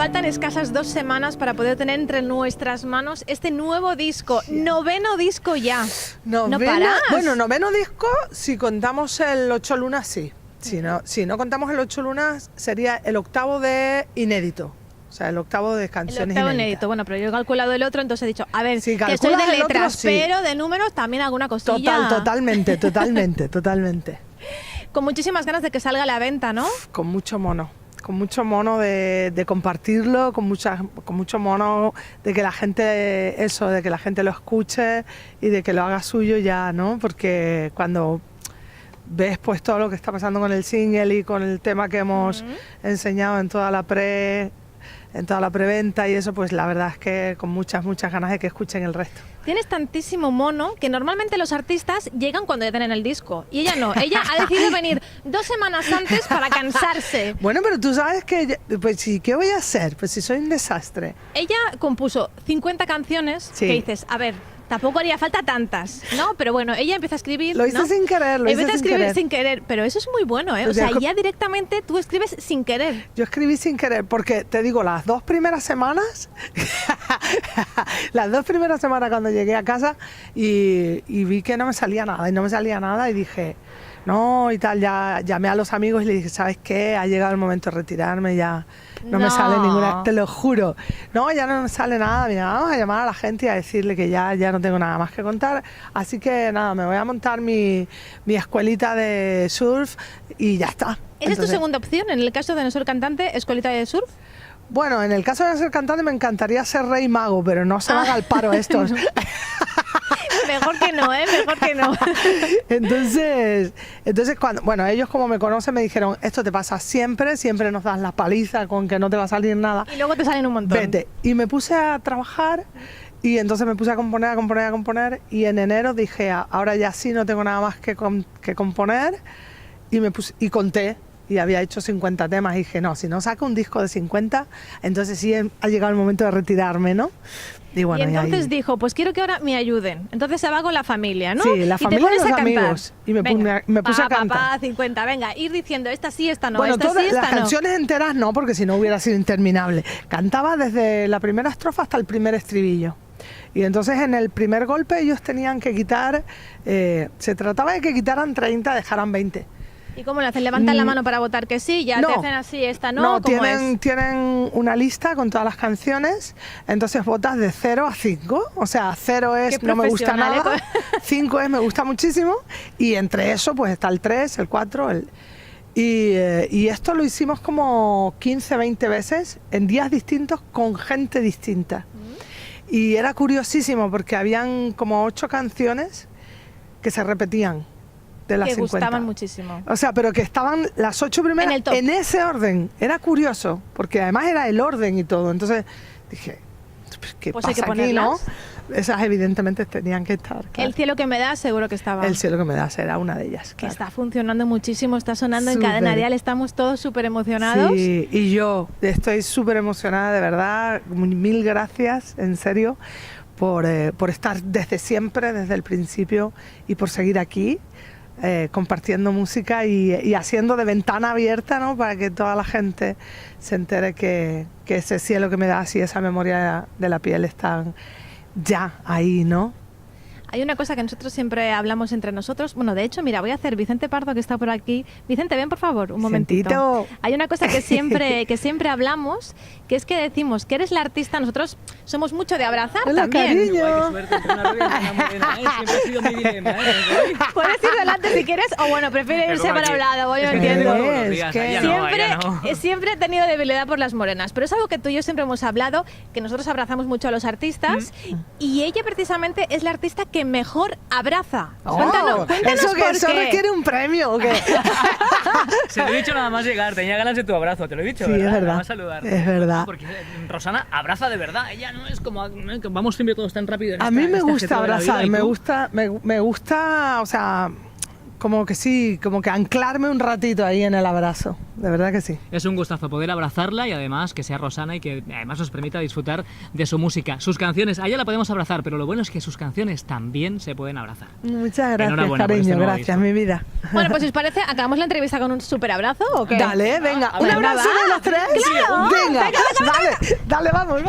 faltan escasas 2 semanas para poder tener entre nuestras manos este nuevo disco, 9º disco ya. ¿No paras? Bueno, 9º disco, si contamos el 8 lunas, sí. Si no contamos el 8 lunas, sería el 8º de inédito. O sea, el 8º de canciones el 8º inéditas. inédito. Bueno, pero yo he calculado el otro, entonces he dicho, a ver, Si que soy de calculas el otro, letras, sí. pero de números también alguna cosilla. Totalmente. Con muchísimas ganas de que salga a la venta, ¿no? Con mucho mono de compartirlo, con mucho mono de que la gente lo escuche y de que lo haga suyo ya, ¿no? Porque cuando ves pues todo lo que está pasando con el single y con el tema que hemos enseñado en toda la preventa y eso, pues la verdad es que con muchas ganas de que escuchen el resto. Tienes tantísimo mono que normalmente los artistas llegan cuando ya tienen el disco. Y ella no, ella ha decidido venir 2 semanas antes para cansarse. Bueno, pero tú sabes que, pues sí, ¿qué voy a hacer? Pues si soy un desastre. Ella compuso 50 canciones Sí. que dices, a ver, tampoco haría falta tantas, ¿no? Pero bueno, ella empieza a escribir, Lo hice ¿no? sin querer, Empieza a escribir sin querer, pero eso es muy bueno, ¿eh? Pues o sea, ya- ya directamente tú escribes sin querer. Yo escribí sin querer, porque te digo, las 2 primeras semanas, cuando llegué a casa y vi que no me salía nada y dije, no, y tal, ya llamé a los amigos y le dije, ¿sabes qué? Ha llegado el momento de retirarme, ya no me sale ninguna, te lo juro. No, ya no me sale nada, mira, vamos a llamar a la gente y a decirle que ya no tengo nada más que contar. Así que nada, me voy a montar mi escuelita de surf y ya está. ¿Esa es tu segunda opción? En el caso de no ser cantante, escuelita de surf. Bueno, en el caso de ser cantante me encantaría ser rey mago, pero no se van al paro estos. Mejor que no, ¿eh? Mejor que no. Entonces cuando, bueno, ellos como me conocen me dijeron, esto te pasa siempre nos das la paliza con que no te va a salir nada. Y luego te salen un montón. Vete. Y me puse a trabajar y entonces me puse a componer y en enero dije, ahora ya sí no tengo nada más que componer y conté. Y había hecho 50 temas y dije, no, si no saco un disco de 50, entonces sí ha llegado el momento de retirarme, ¿no? Y bueno, y entonces ahí dijo, pues quiero que ahora me ayuden. Entonces se va con la familia, ¿no? Sí, la familia y te pones y los a cantar. amigos. Y me puse a cantar. Papá, 50, venga, ir diciendo esta sí, esta no, Bueno, esta todas sí, esta las no. canciones enteras no, porque si no hubiera sido interminable. Cantaba desde la primera estrofa hasta el primer estribillo. Y entonces en el primer golpe ellos tenían que quitar, se trataba de que quitaran 30, dejaran 20. ¿Y cómo lo hacen? ¿Levantan la mano para votar que sí? ¿Ya No. te hacen así, esta no? No, ¿Cómo es? tienen una lista con todas las canciones, entonces votas de 0 a 5, o sea, 0 es Qué no me gusta profesional, nada, ¿eh? 5 es me gusta muchísimo, y entre eso pues está el 3, el 4, y esto lo hicimos como 15, 20 veces, en días distintos, con gente distinta. Y era curiosísimo porque habían como 8 canciones que se repetían. De las Que 50. gustaban muchísimo. O sea, pero que estaban las 8 primeras En el top. en ese orden. Era curioso, porque además era el orden y todo. Entonces dije, ¿qué Pues hay pasa que aquí, no? ponerlas. Esas evidentemente tenían que estar. Claro. El cielo que me da seguro que estaba. El cielo que me das era una de ellas. Que Claro. está funcionando muchísimo, está sonando en Súper. Cadena Dial, estamos todos súper emocionados. Sí, y yo estoy súper emocionada, de verdad. Mil gracias, en serio, por estar desde siempre, desde el principio, y por seguir aquí. Compartiendo música y haciendo de ventana abierta, ¿no? Para que toda la gente se entere que ese cielo que me das y esa memoria de la piel están ya ahí, ¿no? Hay una cosa que nosotros siempre hablamos entre nosotros. Bueno, de hecho, mira, voy a hacer Vicente Pardo, que está por aquí. Vicente, ven por favor, un momentito. Vicentito. Hay una cosa que siempre hablamos, que es que decimos que eres la artista. Nosotros somos mucho de abrazar Hola, también. cariño. Qué suerte entre una rubia y una morena, ¿eh? Siempre ha sido mi dilema, ¿eh? Puedes ir delante si quieres, o bueno, prefiere Pero irse como para un aquí- lado, yo es que entiendo. todos los Es días, que ella no, ella no. Siempre he tenido debilidad por las morenas, pero es algo que tú y yo siempre hemos hablado, que nosotros abrazamos mucho a los artistas, y ella precisamente es la artista que mejor abraza. Cuéntanos Eso por qué. requiere un premio, ¿o qué? Se lo he dicho nada más llegar, tenía ganas de tu abrazo, te lo he dicho, Sí, ¿verdad? es verdad, Nada más saludar. es verdad. Porque Rosana abraza de verdad, ella no es como que vamos siempre todos tan rápido. A mí me este gusta ajetreo de la vida, abrazar, ¿y me tú? gusta, o sea, como que sí, como que anclarme un ratito ahí en el abrazo, de verdad que sí. Es un gustazo poder abrazarla y además que sea Rosana y que además nos permita disfrutar de su música. Sus canciones, a ella la podemos abrazar, pero lo bueno es que sus canciones también se pueden abrazar. Muchas gracias, Enhorabuena por cariño, este nuevo gracias, disco. mi vida. Bueno, pues si os parece, acabamos la entrevista con un súper abrazo o qué. Dale, venga, a un ver, abrazo va. de los tres. Claro. Venga, dale, vamos.